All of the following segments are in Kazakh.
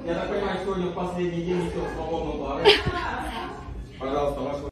Я так понимаю, что у них последний день еще свободного пары. Пожалуйста, ваш выход.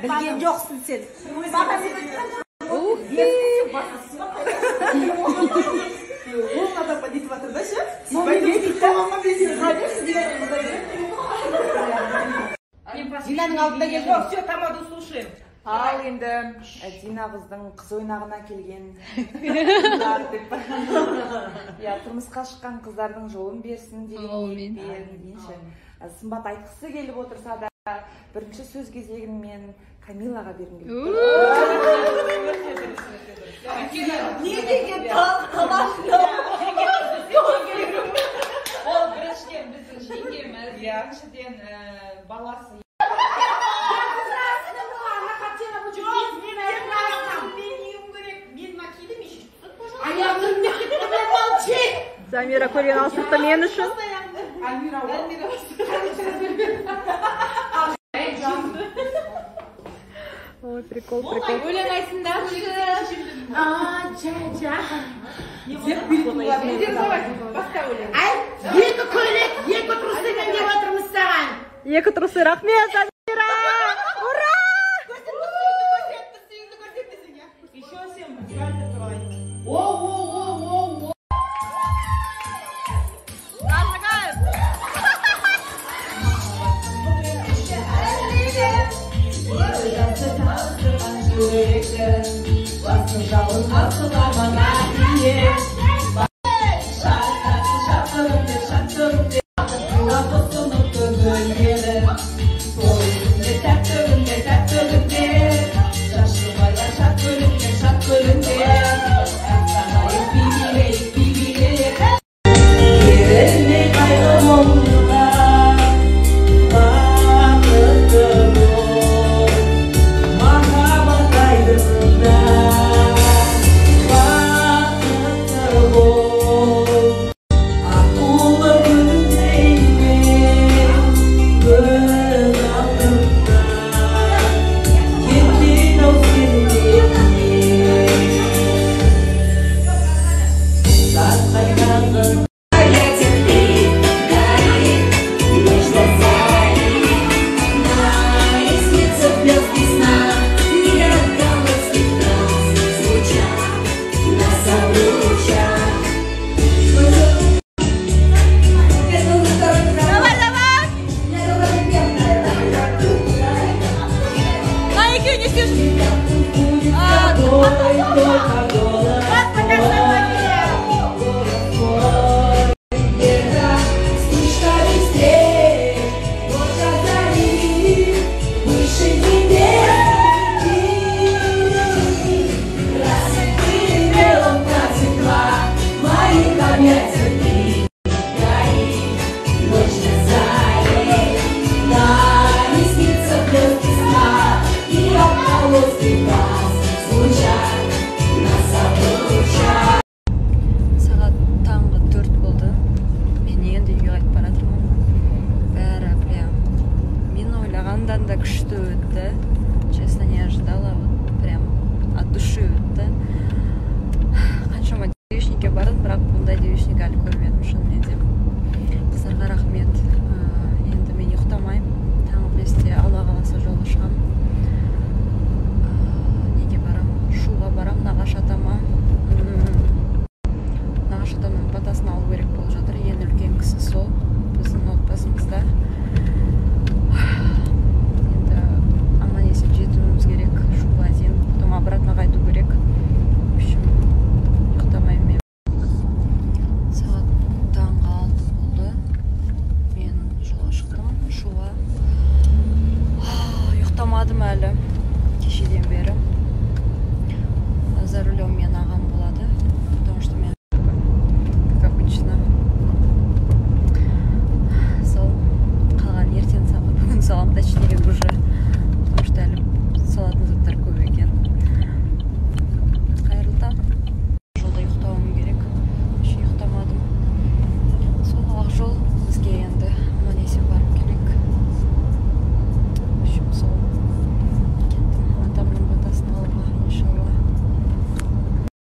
Bilgen joqsin sen. Динаның алдында келген жоқ, все, тамаду слушаем. Ал енді Дина қыздың қыз ойнағына келген. Тұрмысқа шыққан қыздардың жолын берсін деген ниетпен. Сымбат айтқысы келіп отырса да, бірінші сөз кезегін мен Камилаға бергім келіп. Не деген талашты? Ол біріншіден біздің жеңгеміз, екіншіден баласы. Замира көрген алсықты мен үшін. Ой, прикол. Өлең айтсындаршы. Екі көйлек, екі трусымен деп отырмыз саған. Екі трусы, рахмет, Замира! Ура! ойлагандан да күшті өтті. Честно, не ожидала. Вот прям от души өтті.